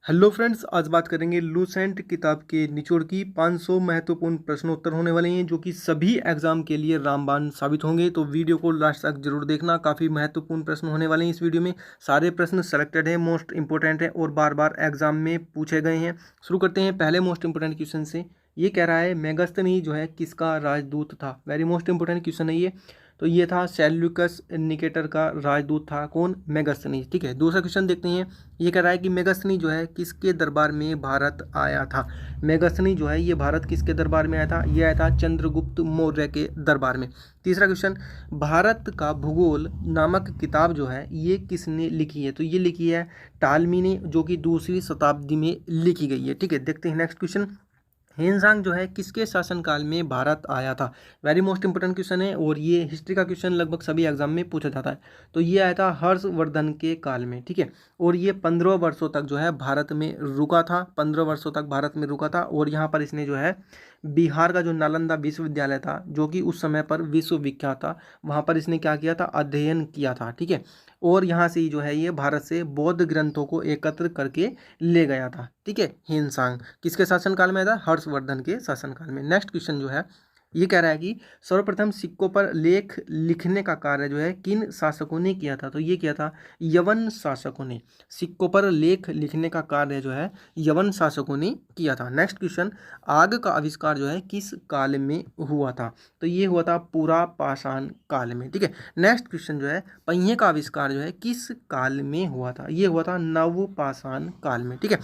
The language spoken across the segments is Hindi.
हेलो फ्रेंड्स, आज बात करेंगे लूसेंट किताब के निचोड़ की 500 महत्वपूर्ण प्रश्नोत्तर होने वाले हैं जो कि सभी एग्जाम के लिए रामबाण साबित होंगे। तो वीडियो को लास्ट तक जरूर देखना, काफ़ी महत्वपूर्ण प्रश्न होने वाले हैं इस वीडियो में। सारे प्रश्न सेलेक्टेड हैं, मोस्ट इंपॉर्टेंट है और बार बार एग्जाम में पूछे गए हैं। शुरू करते हैं पहले मोस्ट इंपॉर्टेंट क्वेश्चन से। ये कह रहा है मेगास्थनी जो है किसका राजदूत था। वेरी मोस्ट इंपॉर्टेंट क्वेश्चन है ये। तो ये था सेल्यूकस निकेटर का राजदूत था कौन, मेगास्थनी। ठीक है, दूसरा क्वेश्चन देखते हैं। ये कह रहा है कि मेगास्थनी जो है किसके दरबार में भारत आया था। मेगास्थनी जो है ये भारत किसके दरबार में आया था, ये आया था चंद्रगुप्त मौर्य के दरबार में। तीसरा क्वेश्चन, भारत का भूगोल नामक किताब जो है ये किसने लिखी है। तो ये लिखी है टालमी ने, जो कि दूसरी शताब्दी में लिखी गई है। ठीक है, देखते हैं नेक्स्ट क्वेश्चन। हिनसांग जो है किसके शासनकाल में भारत आया था। वेरी मोस्ट इंपोर्टेंट क्वेश्चन है और ये हिस्ट्री का क्वेश्चन लगभग सभी एग्जाम में पूछा जाता है। तो ये आया था हर्षवर्धन के काल में। ठीक है, और ये 15 वर्षों तक जो है भारत में रुका था, 15 वर्षों तक भारत में रुका था। और यहाँ पर इसने जो है बिहार का जो नालंदा विश्वविद्यालय था, जो कि उस समय पर विश्वविख्यात था, वहाँ पर इसने क्या किया था, अध्ययन किया था। ठीक है, और यहाँ से ही जो है ये भारत से बौद्ध ग्रंथों को एकत्र करके ले गया था। ठीक है, हिनसांग किसके शासनकाल में था, हर्षवर्धन के शासनकाल में। नेक्स्ट क्वेश्चन जो है ये कह रहा है कि सर्वप्रथम सिक्कों पर लेख लिखने का कार्य जो है किन शासकों ने किया था। तो ये किया था यवन शासकों ने। सिक्कों पर लेख लिखने का कार्य जो है यवन शासकों ने किया था। नेक्स्ट क्वेश्चन, आग का आविष्कार जो है किस काल में हुआ था। तो ये हुआ था पूरा पाषाण काल में। ठीक है, नेक्स्ट क्वेश्चन जो है पहिए का आविष्कार जो है किस काल में हुआ था। ये हुआ था नव पाषाण काल में। ठीक है,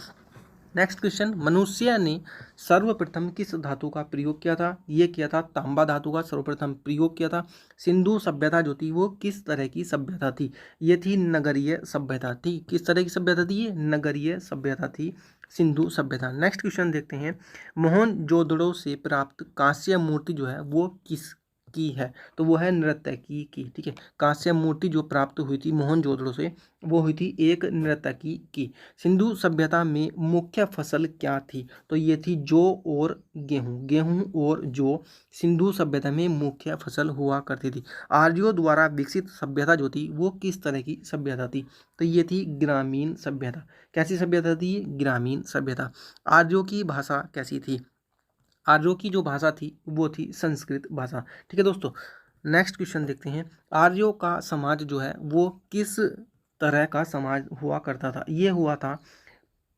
नेक्स्ट क्वेश्चन, मनुष्य ने सर्वप्रथम किस धातु का प्रयोग किया था। ये किया था तांबा धातु का सर्वप्रथम प्रयोग किया था। सिंधु सभ्यता जो थी वो किस तरह की सभ्यता थी। ये थी नगरीय सभ्यता थी। किस तरह की सभ्यता थी, ये नगरीय सभ्यता थी सिंधु सभ्यता। नेक्स्ट क्वेश्चन देखते हैं, मोहनजोदड़ो से प्राप्त कांस्य मूर्ति जो है वो किस की है। तो वो है नर्तकी की। ठीक है, कांस्य मूर्ति जो प्राप्त हुई थी मोहनजोदड़ो से, वो हुई थी एक नर्तकी की। सिंधु सभ्यता में मुख्य फसल क्या थी। तो ये थी जौ और गेहूं। गेहूं और जौ सिंधु सभ्यता में मुख्य फसल हुआ करती थी। आर्यों द्वारा विकसित सभ्यता जो थी वो किस तरह की सभ्यता थी। तो ये थी ग्रामीण सभ्यता। कैसी सभ्यता थी, ग्रामीण सभ्यता। आर्यों की भाषा कैसी थी, आर्यों की जो भाषा थी वो थी संस्कृत भाषा। ठीक है दोस्तों, नेक्स्ट क्वेश्चन देखते हैं। आर्यों का समाज जो है वो किस तरह का समाज हुआ करता था। ये हुआ था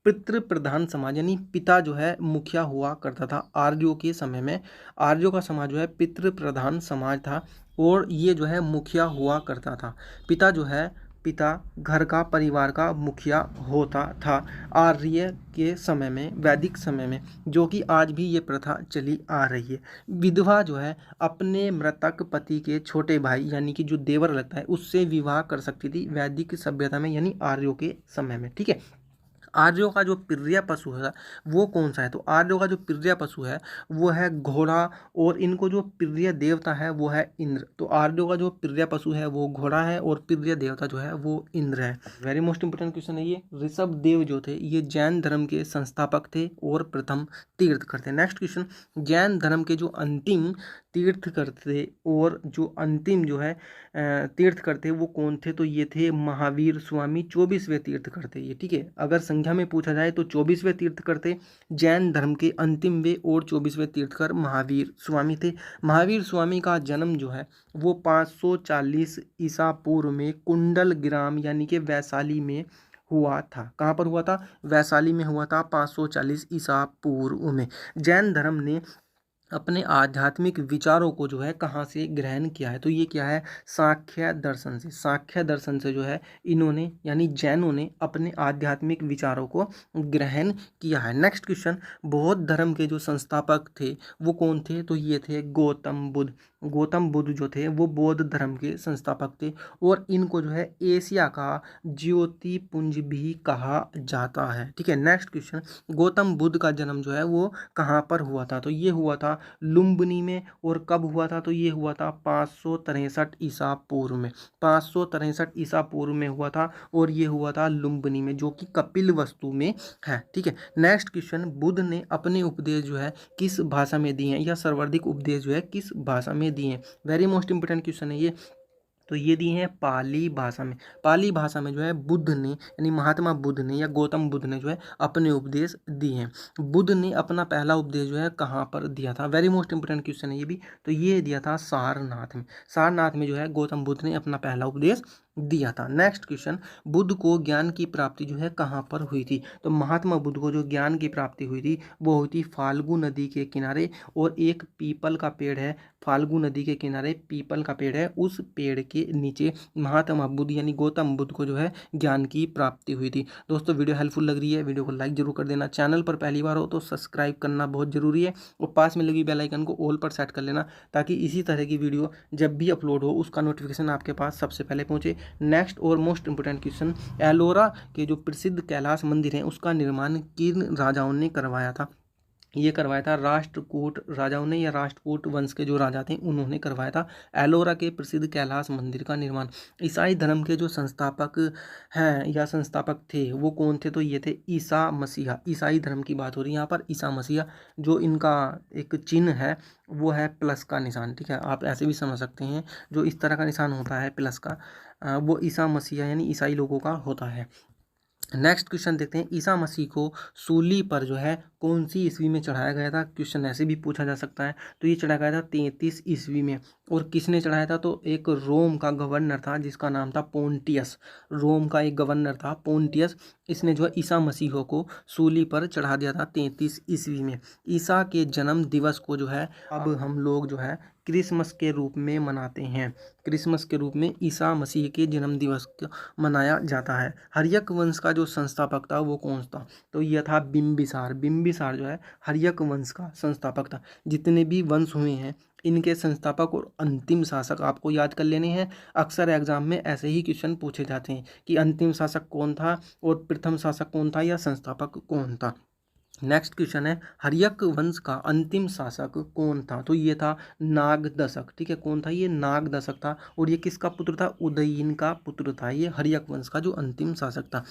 पितृ प्रधान समाज, यानी पिता जो है मुखिया हुआ करता था आर्यों के समय में। आर्यों का समाज जो है पितृ प्रधान समाज था और ये जो है मुखिया हुआ करता था। पिता जो है, पिता घर का परिवार का मुखिया होता था आर्य के समय में, वैदिक समय में, जो कि आज भी ये प्रथा चली आ रही है। विधवा जो है अपने मृतक पति के छोटे भाई यानी कि जो देवर लगता है उससे विवाह कर सकती थी वैदिक सभ्यता में, यानी आर्यों के समय में। ठीक है, आर्यों का जो प्रिय पशु है वो कौन सा है। तो आर्यों का जो प्रिय पशु है वो है घोड़ा और इनको जो प्रिय देवता है वो है इंद्र। तो आर्यों का जो प्रिय पशु है वो घोड़ा है और प्रिय देवता जो है वो इंद्र है। वेरी मोस्ट इंपोर्टेंट क्वेश्चन है ये। ऋषभ देव जो थे ये जैन धर्म के संस्थापक थे और प्रथम तीर्थकर थे। नेक्स्ट क्वेश्चन, जैन धर्म के जो अंतिम तीर्थकर थे और जो अंतिम जो है तीर्थकर थे वो कौन थे। तो ये थे महावीर स्वामी, 24वें तीर्थकर थे ये। ठीक है, अगर संख्या में पूछा जाए तो 24वें तीर्थकर थे जैन धर्म के अंतिम वे, और 24वें तीर्थकर महावीर स्वामी थे। महावीर स्वामी का जन्म जो है वो 540 ईसा पूर्व में कुंडल ग्राम यानी कि वैशाली में हुआ था। कहाँ पर हुआ था, वैशाली में हुआ था 540 ईसा पूर्व में। जैन धर्म ने अपने आध्यात्मिक विचारों को जो है कहाँ से ग्रहण किया है। तो ये क्या है, सांख्य दर्शन से। सांख्य दर्शन से जो है इन्होंने यानी जैनों ने अपने आध्यात्मिक विचारों को ग्रहण किया है। नेक्स्ट क्वेश्चन, बौद्ध धर्म के जो संस्थापक थे वो कौन थे। तो ये थे गौतम बुद्ध। गौतम बुद्ध जो थे वो बौद्ध धर्म के संस्थापक थे और इनको जो है एशिया का ज्योति पुंज भी कहा जाता है। ठीक है, नेक्स्ट क्वेश्चन, गौतम बुद्ध का जन्म जो है वो कहाँ पर हुआ था। तो ये हुआ था लुम्बिनी में। और कब हुआ था, तो ये हुआ था 563 ईसा पूर्व में। 563 ईसा पूर्व में हुआ था और ये हुआ था लुम्बिनी में, जो कि कपिल वस्तु में है। ठीक है, नेक्स्ट क्वेश्चन, बुद्ध ने अपने उपदेश जो है किस भाषा में दिए हैं, या सर्वाधिक उपदेश जो है किस भाषा में दिए हैं। वेरी मोस्ट इंपोर्टेंट क्वेश्चन है ये। तो ये दिए हैं पाली भाषा में। पाली भाषा में जो है बुद्ध ने यानी महात्मा बुद्ध ने या गौतम बुद्ध ने जो है अपने उपदेश दिए हैं। बुद्ध ने अपना पहला उपदेश जो है कहाँ पर दिया था, वेरी मोस्ट इंपोर्टेंट क्वेश्चन है ये भी। तो ये दिया था सारनाथ में। सारनाथ में जो है गौतम बुद्ध ने अपना पहला उपदेश दिया था। नेक्स्ट क्वेश्चन, बुद्ध को ज्ञान की प्राप्ति जो है कहाँ पर हुई थी। तो महात्मा बुद्ध को जो ज्ञान की प्राप्ति हुई थी वो हुई थी फाल्गु नदी के किनारे, और एक पीपल का पेड़ है, फाल्गु नदी के किनारे पीपल का पेड़ है, उस पेड़ के नीचे महात्मा बुद्ध यानी गौतम बुद्ध को जो है ज्ञान की प्राप्ति हुई थी। दोस्तों वीडियो हेल्पफुल लग रही है, वीडियो को लाइक जरूर कर देना, चैनल पर पहली बार हो तो सब्सक्राइब करना बहुत जरूरी है, और पास में लगी बेल आइकन को ऑल पर सेट कर लेना ताकि इसी तरह की वीडियो जब भी अपलोड हो उसका नोटिफिकेशन आपके पास सबसे पहले पहुंचे। नेक्स्ट और मोस्ट इंपोर्टेंट क्वेश्चन, एलोरा के जो प्रसिद्ध कैलाश मंदिर है उसका निर्माण किन राजाओं ने करवाया था। ये करवाया था राष्ट्रकूट राजाओं ने, या राष्ट्रकूट वंश के जो राजा थे उन्होंने करवाया था एलोरा के प्रसिद्ध कैलाश मंदिर का निर्माण। ईसाई धर्म के जो संस्थापक हैं या संस्थापक थे वो कौन थे, तो ये थे ईसा मसीहा। ईसाई धर्म की बात हो रही है यहाँ पर। ईसा मसीहा जो इनका एक चिन्ह है वो है प्लस का निशान, ठीक है, आप ऐसे भी समझ सकते हैं, जो इस तरह का निशान होता है प्लस का, वो ईसा मसीहा यानी ईसाई लोगों का होता है। नेक्स्ट क्वेश्चन देखते हैं, ईसा मसीह को सूली पर जो है कौन सी ईस्वी में चढ़ाया गया था। क्वेश्चन ऐसे भी पूछा जा सकता है। तो ये चढ़ाया गया था 33 ईस्वी में। और किसने चढ़ाया था, तो एक रोम का गवर्नर था जिसका नाम था पोंटियस। रोम का एक गवर्नर था पोंटियस, इसने जो है ईसा मसीह को सूली पर चढ़ा दिया था 33 ईस्वी में। ईसा के जन्म दिवस को जो है अब हम लोग जो है क्रिसमस के रूप में मनाते हैं। क्रिसमस के रूप में ईसा मसीह के जन्म दिवस को मनाया जाता है। हर्यक वंश का जो संस्थापक था वो कौन था, तो यह था बिम्बिसार। बिम्बिसार जो है हर्यक वंश का संस्थापक था। जितने भी वंश हुए हैं इनके संस्थापक और अंतिम शासक आपको याद कर लेने हैं। अक्सर एग्जाम में ऐसे ही क्वेश्चन पूछे जाते हैं कि अंतिम शासक कौन था और प्रथम शासक कौन था या संस्थापक कौन था। नेक्स्ट क्वेश्चन है, हर्यक वंश का अंतिम शासक कौन था, तो ये था नागदशक, ठीक है, कौन था, ये नागदशक था। और ये किसका पुत्र था, उदयीन का पुत्र था, ये हर्यक वंश का जो अंतिम शासक था।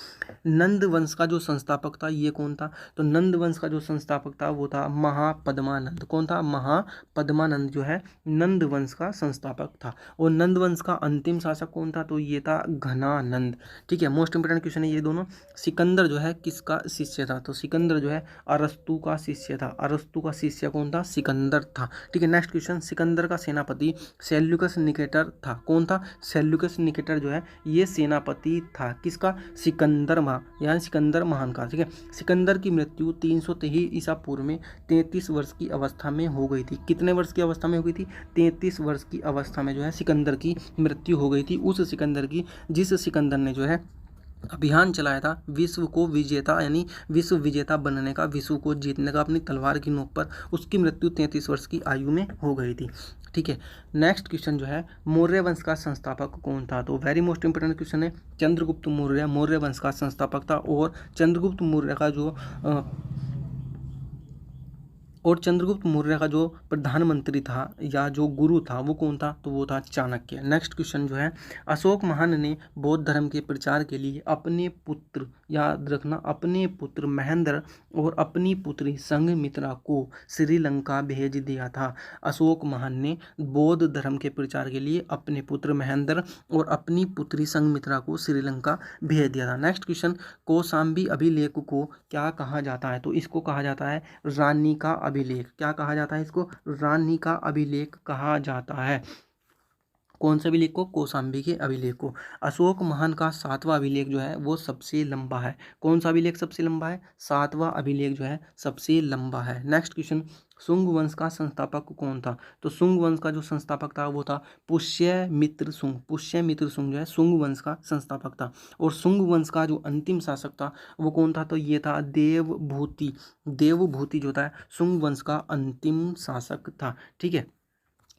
नंद वंश का जो संस्थापक था ये कौन था, तो नंद वंश का जो संस्थापक था वो था महापद्मानंद। कौन था, महापद्मानंद जो है नंद वंश का संस्थापक था। और नंद वंश का अंतिम शासक कौन था, तो ये था घनानंद, ठीक है। मोस्ट इंपोर्टेंट क्वेश्चन है ये दोनों। सिकंदर जो है किसका शिष्य था, तो सिकंदर जो है अरस्तु का शिष्य था। अरस्तु का शिष्य कौन था, सिकंदर था, ठीक है। नेक्स्ट क्वेश्चन, सिकंदर का सेनापति सेल्यूकस निकेटर था। कौन था, सेल्यूकस निकेटर जो है ये सेनापति था किसका, सिकंदर यानी सिकंदर महान का, ठीक है। सिकंदर की मृत्यु 323 ईसा पूर्व में 33 वर्ष की अवस्था में हो गई थी। कितने वर्ष की अवस्था में हो गई थी, 33 वर्ष की अवस्था में जो है सिकंदर की मृत्यु हो गई थी। उस सिकंदर की जिस सिकंदर ने जो है अभियान चलाया था विश्व को विजेता यानी विश्व विजेता बनने का, विश्व को जीतने का अपनी तलवार की नोक पर, उसकी मृत्यु 33 वर्ष की आयु में हो गई थी, ठीक है। नेक्स्ट क्वेश्चन जो है, मौर्य वंश का संस्थापक कौन था, तो वेरी मोस्ट इंपोर्टेंट क्वेश्चन है। चंद्रगुप्त मौर्य मौर्य वंश का संस्थापक था। और चंद्रगुप्त मौर्य का जो प्रधानमंत्री था या जो गुरु था वो कौन था, तो वो था चाणक्य। नेक्स्ट क्वेश्चन जो है, अशोक महान ने बौद्ध धर्म के प्रचार के लिए अपने पुत्र, याद रखना, अपने पुत्र महेंद्र और अपनी पुत्री संघमित्रा को श्रीलंका भेज दिया था। अशोक महान ने बौद्ध धर्म के प्रचार के लिए अपने पुत्र महेंद्र और अपनी पुत्री संघमित्रा को श्रीलंका भेज दिया था। नेक्स्ट क्वेश्चन, कौशाम्बी अभिलेख को क्या कहा जाता है, तो इसको कहा जाता है रानी का अभिलेख। क्या कहा जाता है इसको, रानी का अभिलेख कहा जाता है। कौन सा अभिलेख को, कौशाम्बी के अभिलेख को। अशोक महान का 7वां अभिलेख जो है वो सबसे लंबा है। कौन सा अभिलेख सबसे लंबा है, 7वां अभिलेख जो है सबसे लंबा है। नेक्स्ट क्वेश्चन, शुंग वंश का संस्थापक कौन था, तो शुंग वंश का जो संस्थापक था वो था पुष्यमित्र शुंग। पुष्यमित्र शुंग जो है शुंग वंश का संस्थापक था। और शुंग वंश का जो अंतिम शासक था वो कौन था, तो ये था देवभूति। देवभूति जो था शुंग वंश का अंतिम शासक था, ठीक है।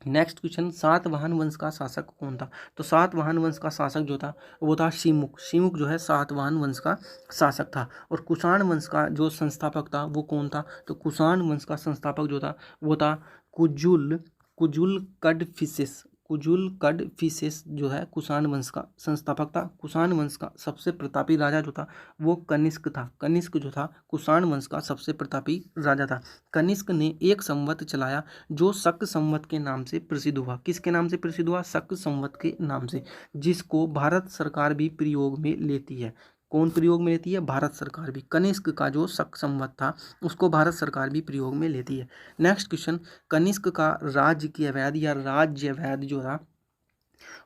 नेक्स्ट क्वेश्चन, सातवाहन वंश का शासक कौन था, तो सातवाहन वंश का शासक जो था वो था शिमुक। शिमुक जो है सातवाहन वंश का शासक था। और कुषाण वंश का जो संस्थापक था वो कौन था, तो कुषाण वंश का संस्थापक जो था वो था कुजुल कडफिसेस। कुजुल कड फिशेस जो है कुषाण वंश का संस्थापक था। कुषाण वंश का सबसे प्रतापी राजा जो था वो कनिष्क था। कनिष्क जो था कुषाण वंश का सबसे प्रतापी राजा था। कनिष्क ने एक संवत चलाया जो शक संवत के नाम से प्रसिद्ध हुआ। किसके नाम से प्रसिद्ध हुआ? शक संवत के नाम से, जिसको भारत सरकार भी प्रयोग में लेती है। कौन प्रयोग में लेती है? भारत सरकार भी। कनिष्क का जो शक संवत था उसको भारत सरकार भी प्रयोग में लेती है। नेक्स्ट क्वेश्चन, कनिष्क का राजकीय वैद या राज्य वैद जो था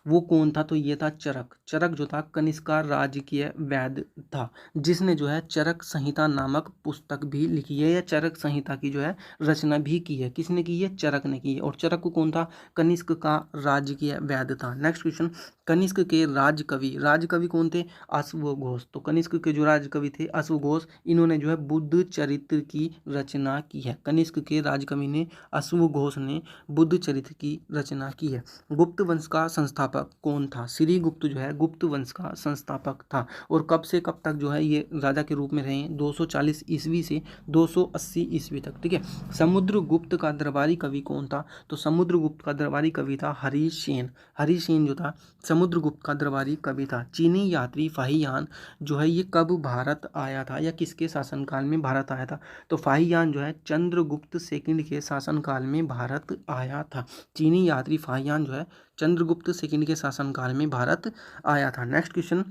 वो कौन था? तो ये था चरक। चरक जो था कनिष्क का राजकीय वैद था, जिसने जो है चरक संहिता नामक पुस्तक भी लिखी है या चरक संहिता की जो है रचना भी की है। किसने की है? चरक ने की है। और चरक कौन था? कनिष्क का राजकीय वैद था। नेक्स्ट क्वेश्चन, कनिष्क के राजकवि, राजकवि कौन थे? अश्वघोष। तो कनिष्क के जो राजकवि थे अश्वघोष, इन्होंने जो है बुद्ध चरित्र की रचना की है। कनिष्क के राजकवि ने अश्वघोष ने बुद्ध चरित्र की रचना की है। गुप्त वंश का संस्थापक कौन था? श्री गुप्त जो है गुप्त वंश का संस्थापक था। और कब से कब तक जो है ये राजा के रूप में रहे? 240 ईस्वी से 280 ईस्वी तक। ठीक है। समुद्रगुप्त का दरबारी कवि कौन था? तो समुद्रगुप्त का दरबारी कवि था हरिसेन। हरिसेन जो था समुद्रगुप्त का दरबारी कवि था। चीनी यात्री फाहियान जो है ये कब भारत आया था या किसके शासनकाल में भारत आया था? तो फाहियान जो है चंद्रगुप्त सेकंड के शासनकाल में भारत आया था। चीनी यात्री फाहियान जो है चंद्रगुप्त सेकंड के शासनकाल में भारत आया था। नेक्स्ट क्वेश्चन,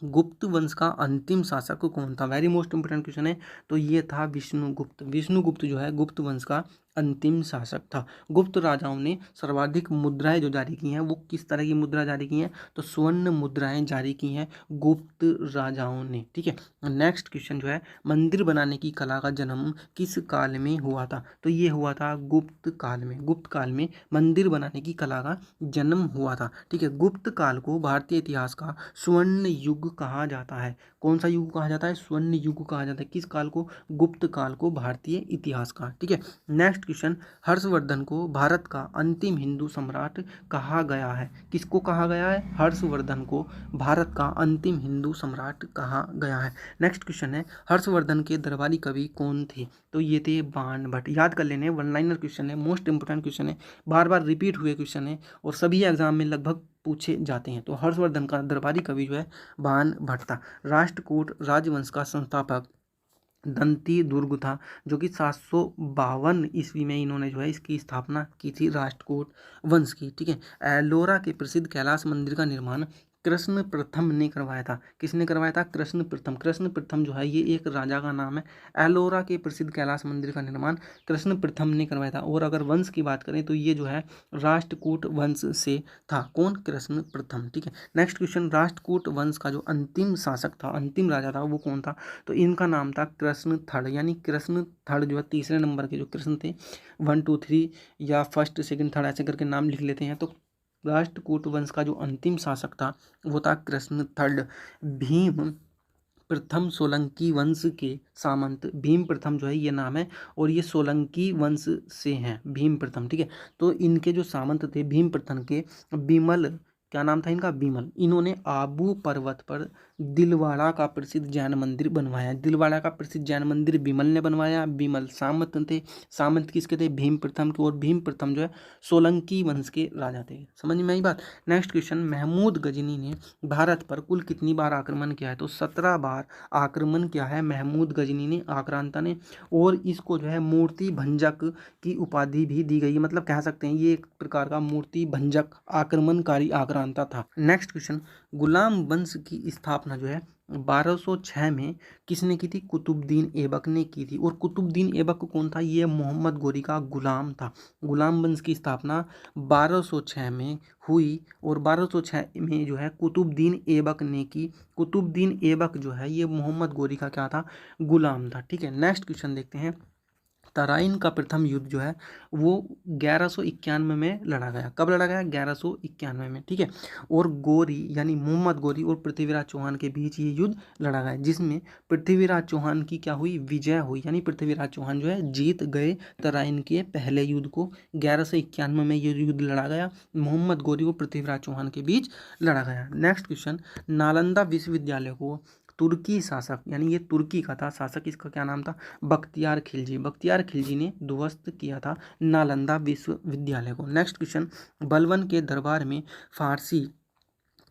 गुप्त वंश का अंतिम शासक कौन था? वेरी मोस्ट इंपोर्टेंट क्वेश्चन है। तो ये था विष्णुगुप्त। विष्णुगुप्त जो है गुप्त वंश का अंतिम शासक था। गुप्त राजाओं ने सर्वाधिक मुद्राएं जो जारी की हैं वो किस तरह की मुद्रा जारी की हैं? तो स्वर्ण मुद्राएं जारी की हैं गुप्त राजाओं ने। ठीक है। नेक्स्ट क्वेश्चन जो है, मंदिर बनाने की कला का जन्म किस काल में हुआ था? तो ये हुआ था गुप्त काल में। गुप्त काल में मंदिर बनाने की कला का जन्म हुआ था। ठीक है। गुप्त काल को भारतीय इतिहास का स्वर्ण युग कहा जाता है। कौन सा युग कहा जाता है? स्वर्ण युग कहा जाता है। किस काल को? गुप्त काल को भारतीय इतिहास का। ठीक है। नेक्स्ट क्वेश्चन, हर्षवर्धन को भारत का अंतिम हिंदू सम्राट कहा गया है। किसको कहा गया है? हर्षवर्धन को भारत का अंतिम हिंदू सम्राट कहा गया है। नेक्स्ट क्वेश्चन है, हर्षवर्धन के दरबारी कवि कौन थे? तो ये थे बाण भट्ट। याद कर लेने, वन लाइनर क्वेश्चन है, मोस्ट इंपोर्टेंट क्वेश्चन है, बार बार रिपीट हुए क्वेश्चन है और सभी एग्जाम में लगभग पूछे जाते हैं। तो हर्षवर्धन का दरबारी कवि जो है बाण भट्ट था। राष्ट्रकूट राजवंश का संस्थापक दंती दुर्ग था, जो कि 752 ईस्वी में इन्होंने जो है इसकी स्थापना की थी, राष्ट्रकूट वंश की। ठीक है। एलोरा के प्रसिद्ध कैलाश मंदिर का निर्माण कृष्ण प्रथम ने करवाया था। किसने करवाया था? कृष्ण प्रथम। कृष्ण प्रथम जो है ये एक राजा का नाम है। एलोरा के प्रसिद्ध कैलाश मंदिर का निर्माण कृष्ण प्रथम ने करवाया था। और अगर वंश की बात करें तो ये जो है राष्ट्रकूट वंश से था। कौन? कृष्ण प्रथम। ठीक है। नेक्स्ट क्वेश्चन, राष्ट्रकूट वंश का जो अंतिम शासक था, अंतिम राजा था, वो कौन था? तो इनका नाम था कृष्ण थर्ड, यानी कृष्ण थर्ड जो है तीसरे नंबर के जो कृष्ण थे, 1 2 3 या फर्स्ट सेकंड थर्ड ऐसे करके नाम लिख लेते हैं। तो राष्ट्रकूट वंश का जो अंतिम शासक था वो था कृष्ण थर्ड। भीम प्रथम सोलंकी वंश के सामंत, भीम प्रथम जो है ये नाम है और ये सोलंकी वंश से हैं, भीम प्रथम। ठीक है। तो इनके जो सामंत थे भीम प्रथम के, बिमल, क्या नाम था इनका? बिमल। इन्होंने आबू पर्वत पर दिलवाड़ा का प्रसिद्ध जैन मंदिर बनवाया। दिलवाड़ा का प्रसिद्ध जैन मंदिर बिमल ने बनवाया। बिमल सामंत थे। सामंत किसके थे? भीम प्रथम के। और भीम प्रथम जो है सोलंकी वंश के राजा थे। समझ में आई बात? नेक्स्ट क्वेश्चन, महमूद गजनी ने भारत पर कुल कितनी बार आक्रमण किया है? तो 17 बार आक्रमण किया है महमूद गजनी ने, आक्रांता ने। और इसको जो है मूर्ति भंजक की उपाधि भी दी गई है। मतलब कह सकते हैं ये एक प्रकार का मूर्ति भंजक आक्रमणकारी आक्रांता था। नेक्स्ट क्वेश्चन, गुलाम वंश की स्थापना जो है 1206 में किसने की थी? कुतुबुद्दीन ऐबक ने की थी। और कुतुबुद्दीन ऐबक कौन था? ये मोहम्मद गोरी का गुलाम था। गुलाम वंश की स्थापना 1206 में हुई और 1206 में जो है कुतुबुद्दीन ऐबक ने की। कुतुबुद्दीन ऐबक जो है ये मोहम्मद गोरी का क्या था? गुलाम था। ठीक है। नेक्स्ट क्वेश्चन देखते हैं, तराइन का प्रथम युद्ध जो है वो 1191 में लड़ा गया। कब लड़ा गया? 1191 में। ठीक है। और गोरी यानी मोहम्मद गोरी और पृथ्वीराज चौहान के बीच ये युद्ध लड़ा गया, जिसमें पृथ्वीराज चौहान की क्या हुई? विजय हुई, यानी पृथ्वीराज चौहान जो है जीत गए तराइन के पहले युद्ध को। 1191 में ये युद्ध लड़ा गया, मोहम्मद गोरी और पृथ्वीराज चौहान के बीच लड़ा गया। नेक्स्ट क्वेश्चन, नालंदा विश्वविद्यालय को तुर्की शासक, यानी ये तुर्की का था शासक, इसका क्या नाम था, बख्तियार खिलजी। बख्तियार खिलजी ने ध्वस्त किया था नालंदा विश्वविद्यालय को। नेक्स्ट क्वेश्चन, बलबन के दरबार में फारसी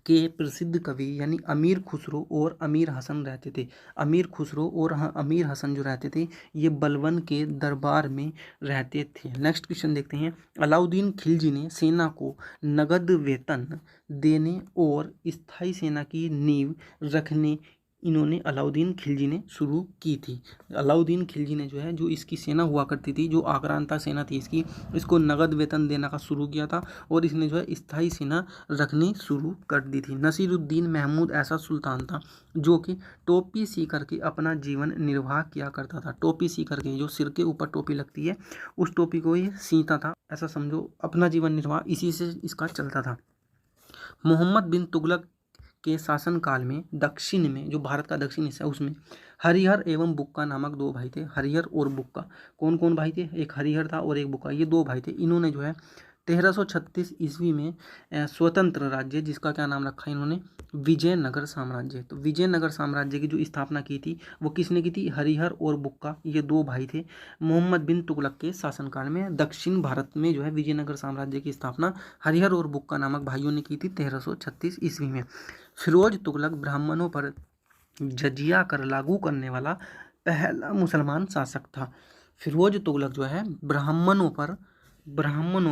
के प्रसिद्ध कवि यानी अमीर खुसरो और अमीर हसन रहते थे। अमीर खुसरो और अमीर हसन जो रहते थे ये बलबन के दरबार में रहते थे। नेक्स्ट क्वेश्चन देखते हैं, अलाउद्दीन खिलजी ने सेना को नगद वेतन देने और स्थायी सेना की नींव रखने इन्होंने अलाउद्दीन खिलजी ने शुरू की थी। अलाउद्दीन खिलजी ने जो है, जो इसकी सेना हुआ करती थी, जो आक्रांता सेना थी इसकी, इसको नगद वेतन देना का शुरू किया था और इसने जो है स्थायी सेना रखनी शुरू कर दी थी। नसीरुद्दीन महमूद ऐसा सुल्तान था जो कि टोपी सी करके अपना जीवन निर्वाह किया करता था। टोपी सी करके, जो सिर के ऊपर टोपी लगती है उस टोपी को ये सीता था, ऐसा समझो, अपना जीवन निर्वाह इसी से इसका चलता था। मोहम्मद बिन तुगलक के शासनकाल में दक्षिण में, जो भारत का दक्षिण हिस्सा है उसमें हरिहर एवं बुक्का नामक दो भाई थे। हरिहर और बुक्का, कौन कौन भाई थे, एक हरिहर था और एक बुक्का, ये दो भाई थे। इन्होंने जो है 1336 ईस्वी में स्वतंत्र राज्य, जिसका क्या नाम रखा इन्होंने, विजयनगर साम्राज्य। तो विजयनगर साम्राज्य की जो स्थापना की थी वो किसने की थी, हरिहर और बुक्का, ये दो भाई थे। मोहम्मद बिन तुगलक के शासनकाल में दक्षिण भारत में जो है विजयनगर साम्राज्य की स्थापना हरिहर और बुक्का नामक भाइयों ने की थी 1336 ईस्वी में। फिरोज तुगलक ब्राह्मणों पर जजिया कर लागू करने वाला पहला मुसलमान शासक था। फिरोज तुगलक जो है ब्राह्मणों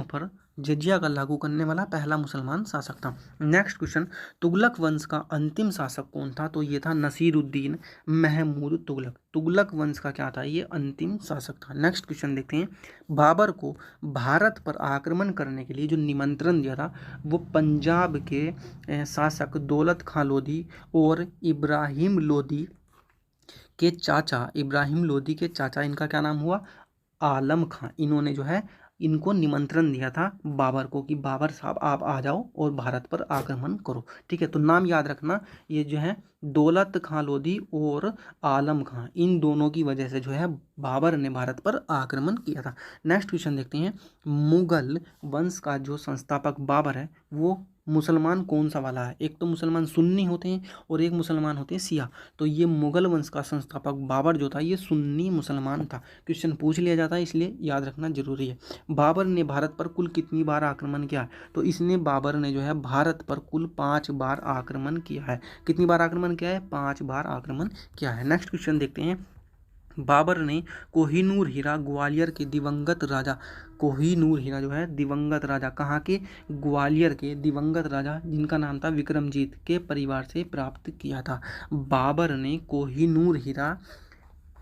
पर जजिया का लागू करने वाला पहला मुसलमान शासक था। नेक्स्ट क्वेश्चन, तुगलक वंश का अंतिम शासक कौन था, तो ये था नसीरुद्दीन महमूद तुगलक। तुगलक वंश का क्या था, ये अंतिम शासक था। नेक्स्ट क्वेश्चन देखते हैं, बाबर को भारत पर आक्रमण करने के लिए जो निमंत्रण दिया था वो पंजाब के शासक दौलत खां लोधी और इब्राहिम लोधी के चाचा, इनका क्या नाम हुआ, आलम खां। इन्होंने जो है इनको निमंत्रण दिया था बाबर को कि बाबर साहब आप आ जाओ और भारत पर आक्रमण करो। ठीक है, तो नाम याद रखना, ये जो है दौलत खां लोधी और आलम खां, इन दोनों की वजह से जो है बाबर ने भारत पर आक्रमण किया था। नेक्स्ट क्वेश्चन देखते हैं, मुगल वंश का जो संस्थापक बाबर है वो मुसलमान कौन सा वाला है, एक तो मुसलमान सुन्नी होते हैं और एक मुसलमान होते हैं शिया। तो ये मुगल वंश का संस्थापक बाबर जो था ये सुन्नी मुसलमान था। क्वेश्चन पूछ लिया जाता है इसलिए याद रखना जरूरी है। बाबर ने भारत पर कुल कितनी बार आक्रमण किया, तो बाबर ने जो है भारत पर कुल 5 बार आक्रमण किया है। कितनी बार आक्रमण किया है, 5 बार आक्रमण किया है। नेक्स्ट क्वेश्चन देखते हैं, बाबर ने कोहिनूर हीरा ग्वालियर के दिवंगत राजा, कोहिनूर हीरा जो है दिवंगत राजा, कहाँ के, ग्वालियर के दिवंगत राजा जिनका नाम था विक्रमजीत के परिवार से प्राप्त किया था। बाबर ने कोहिनूर हीरा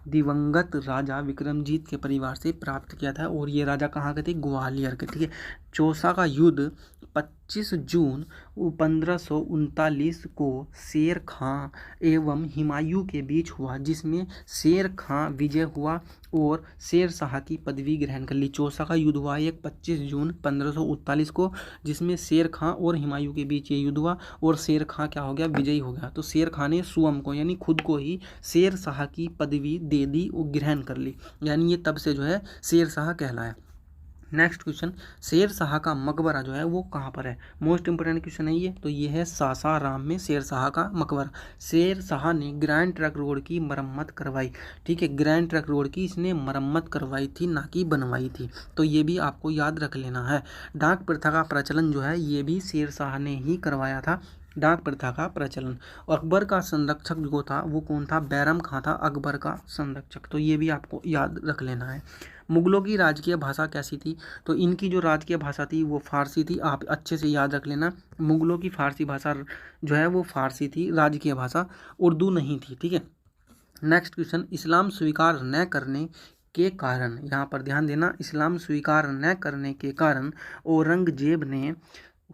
दिवंगत राजा विक्रमजीत के परिवार से प्राप्त किया था और ये राजा कहाँ के थे, ग्वालियर के। ठीक है, चौसा का युद्ध 25 जून 1539 को शेर खां एवं हुमायूं के बीच हुआ, जिसमें शेर खां विजय हुआ और शेर शाह की पदवी ग्रहण कर ली। चौसा का युद्ध हुआ एक 25 जून 1539 को, जिसमें शेर खां और हुमायूं के बीच ये युद्ध हुआ और शेर खां क्या हो गया, विजयी हो गया। तो शेर खां ने स्वयं को यानी खुद को ही शेर शाह की पदवी दे दी और ग्रहण कर ली, यानी ये तब से जो है शेर शाह कहलाया। नेक्स्ट क्वेश्चन, शेर शाह का मकबरा जो है वो कहाँ पर है, मोस्ट इंपोर्टेंट क्वेश्चन है ये। तो ये है सासाराम में शेर शाह का मकबरा। शेर शाह ने ग्रैंड ट्रंक रोड की मरम्मत करवाई। ठीक है, ग्रैंड ट्रंक रोड की इसने मरम्मत करवाई थी, ना कि बनवाई थी, तो ये भी आपको याद रख लेना है। डाक प्रथा का प्रचलन जो है ये भी शेर शाह ने ही करवाया था, डाक प्रथा का प्रचलन। और अकबर का संरक्षक जो था वो कौन था, बैरम खां था अकबर का संरक्षक, तो ये भी आपको याद रख लेना है। मुगलों की राजकीय भाषा कैसी थी, तो इनकी जो राजकीय भाषा थी वो फारसी थी, आप अच्छे से याद रख लेना। मुगलों की फारसी भाषा जो है वो फारसी थी, राजकीय भाषा उर्दू नहीं थी। ठीक है, नेक्स्ट क्वेश्चन, इस्लाम स्वीकार न करने के कारण, यहाँ पर ध्यान देना, इस्लाम स्वीकार न करने के कारण औरंगजेब ने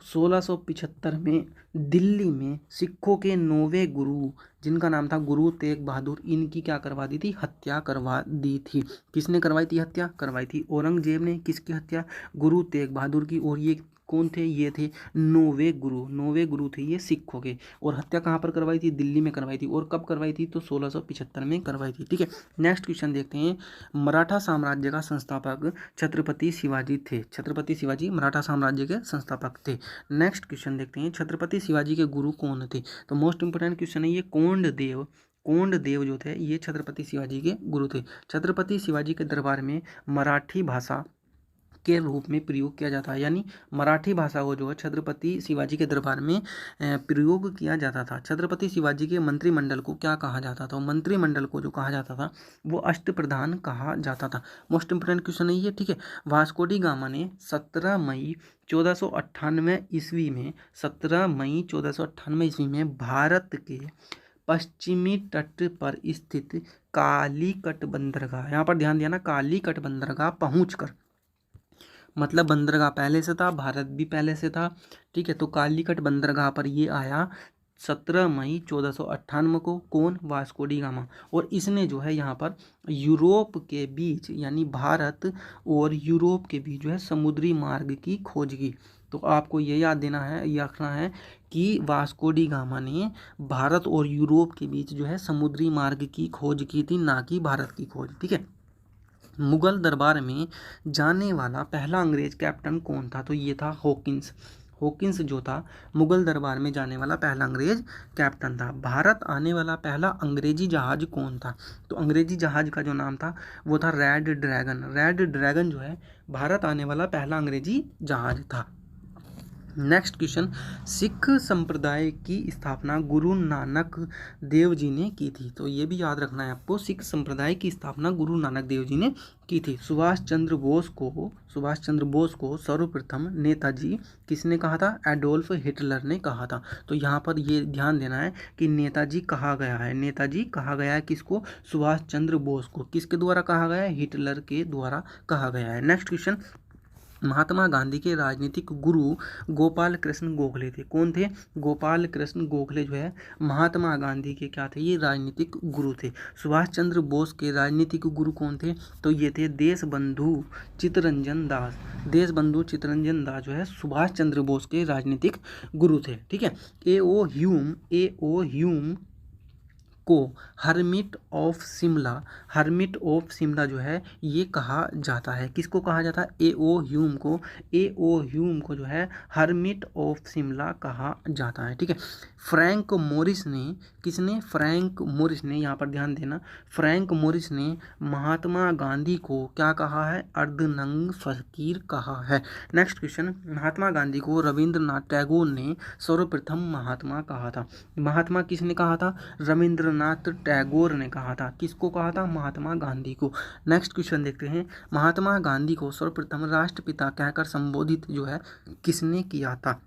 1675 में दिल्ली में सिखों के 9वें गुरु, जिनका नाम था गुरु तेग बहादुर, इनकी क्या करवा दी थी, हत्या करवा दी थी। किसने करवाई थी, हत्या करवाई थी औरंगजेब ने। किसकी हत्या, गुरु तेग बहादुर की। और ये कौन थे, ये थे 9वें गुरु थे ये सिखों के। और हत्या कहाँ पर करवाई थी, दिल्ली में करवाई थी। और कब करवाई थी, तो 1675 में करवाई थी। ठीक है, नेक्स्ट क्वेश्चन देखते हैं, मराठा साम्राज्य का संस्थापक छत्रपति शिवाजी थे। छत्रपति शिवाजी मराठा साम्राज्य के संस्थापक थे। नेक्स्ट क्वेश्चन देखते हैं, छत्रपति शिवाजी के गुरु कौन थे, तो मोस्ट इंपोर्टेंट क्वेश्चन है ये, कोंड देव कोंडदेव जो थे ये छत्रपति शिवाजी के गुरु थे। छत्रपति शिवाजी के दरबार में मराठी भाषा के रूप में प्रयोग किया जाता है, यानी मराठी भाषा को जो है छत्रपति शिवाजी के दरबार में प्रयोग किया जाता था। छत्रपति शिवाजी के मंत्रिमंडल को क्या कहा जाता था? मंत्रिमंडल को जो कहा जाता था वो अष्टप्रधान कहा जाता था। मोस्ट इंपोर्टेंट क्वेश्चन है ये, ठीक है। वास्को डी गामा ने 17 मई 1498 ईस्वी में 17 मई 1498 ईस्वी में भारत के पश्चिमी तट पर स्थित कालीकट बंदरगाह, यहाँ पर ध्यान दिया ना, कालीकट बंदरगाह पहुंचकर, मतलब बंदरगाह पहले से था, भारत भी पहले से था, ठीक है। तो कालीकट बंदरगाह पर ये आया 17 मई 1498 को। कौन? Vasco D gamma. और इसने जो है यहाँ पर यूरोप के बीच, यानी भारत और यूरोप के बीच जो है समुद्री मार्ग की खोज की। तो आपको ये याद देना है, ये रखना है कि वास्को डी गामा ने भारत और यूरोप के बीच जो है समुद्री मार्ग की खोज की थी, ना कि भारत की खोज, ठीक है। मुगल दरबार में जाने वाला पहला अंग्रेज कैप्टन कौन था? तो ये था हॉकिंस। हॉकिंस जो था मुगल दरबार में जाने वाला पहला अंग्रेज कैप्टन था। भारत आने वाला पहला अंग्रेजी जहाज कौन था? तो अंग्रेजी जहाज का जो नाम था वो था रेड ड्रैगन। रेड ड्रैगन जो है भारत आने वाला पहला अंग्रेजी जहाज था। नेक्स्ट क्वेश्चन, सिख संप्रदाय की स्थापना गुरु नानक देव जी ने की थी। तो ये भी याद रखना है आपको, सिख संप्रदाय की स्थापना गुरु नानक देव जी ने की थी। सुभाष चंद्र बोस को सर्वप्रथम नेताजी किसने कहा था? एडोल्फ हिटलर ने कहा था। तो यहाँ पर ये ध्यान देना है कि नेताजी कहा गया है, नेताजी कहा गया है किसको? सुभाष चंद्र बोस को। किसके द्वारा कहा गया है? हिटलर के द्वारा कहा गया है। नेक्स्ट क्वेश्चन, महात्मा गांधी के राजनीतिक गुरु गोपाल कृष्ण गोखले थे। कौन थे? गोपाल कृष्ण गोखले जो है महात्मा गांधी के क्या थे? ये राजनीतिक गुरु थे। सुभाष चंद्र बोस के राजनीतिक गुरु कौन थे? तो ये थे देशबंधु चित्तरंजन दास। देशबंधु चित्तरंजन दास जो है सुभाष चंद्र बोस के राजनीतिक गुरु थे, ठीक है। ए ओ ह्यूम को हर्मिट ऑफ शिमला जो है ये कहा जाता है। किसको कहा जाता है? ए ओ ह्यूम को जो है हर्मिट ऑफ शिमला कहा जाता है, ठीक है। फ्रैंक मोरिस ने यहाँ पर ध्यान देना, फ्रैंक मोरिस ने महात्मा गांधी को क्या कहा है? अर्धनंग फकीर कहा है। नेक्स्ट क्वेश्चन, महात्मा गांधी को रविंद्रनाथ टैगोर ने सर्वप्रथम महात्मा कहा था। महात्मा किसने कहा था? रविंद्रनाथ टैगोर ने कहा था। किसको कहा था? महात्मा गांधी को। नेक्स्ट क्वेश्चन देखते हैं, महात्मा गांधी को सर्वप्रथम राष्ट्रपिता कहकर संबोधित जो है किसने किया था?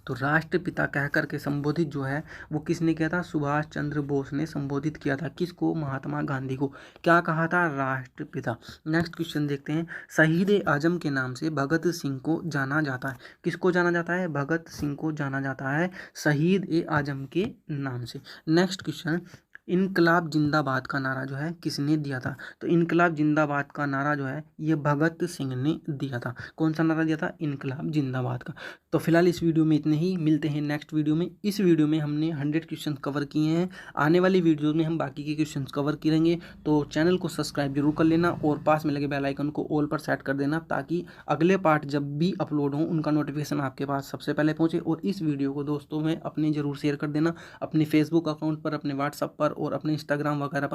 तो राष्ट्रपिता कहकर के संबोधित जो है वो किसने किया था? सुभाष चंद्र बोस ने संबोधित किया था। किसको? महात्मा गांधी को। क्या कहा था? राष्ट्रपिता। नेक्स्ट क्वेश्चन देखते हैं, शहीद आजम के नाम से भगत सिंह को जाना जाता है। किसको जाना जाता है? भगत सिंह को जाना जाता है शहीद ए आजम के नाम से। नेक्स्ट क्वेश्चन, इनकलाब जिंदाबाद का नारा जो है किसने दिया था? तो इनकलाब जिंदाबाद का नारा जो है ये भगत सिंह ने दिया था। कौन सा नारा दिया था? इनकलाब जिंदाबाद का। तो फिलहाल इस वीडियो में इतने ही, मिलते हैं नेक्स्ट वीडियो में। इस वीडियो में हमने 100 क्वेश्चन कवर किए हैं, आने वाली वीडियो में हम बाकी के क्वेश्चन कवर करेंगे। तो चैनल को सब्सक्राइब जरूर कर लेना और पास में लगे बेल आइकन को ऑल पर सेट कर देना, ताकि अगले पार्ट जब भी अपलोड हो उनका नोटिफिकेशन आपके पास सबसे पहले पहुँचे। और इस वीडियो को दोस्तों में अपने जरूर शेयर कर देना, अपने फेसबुक अकाउंट पर, अपने व्हाट्सएप पर और अपने इंस्टाग्राम वगैरह पर।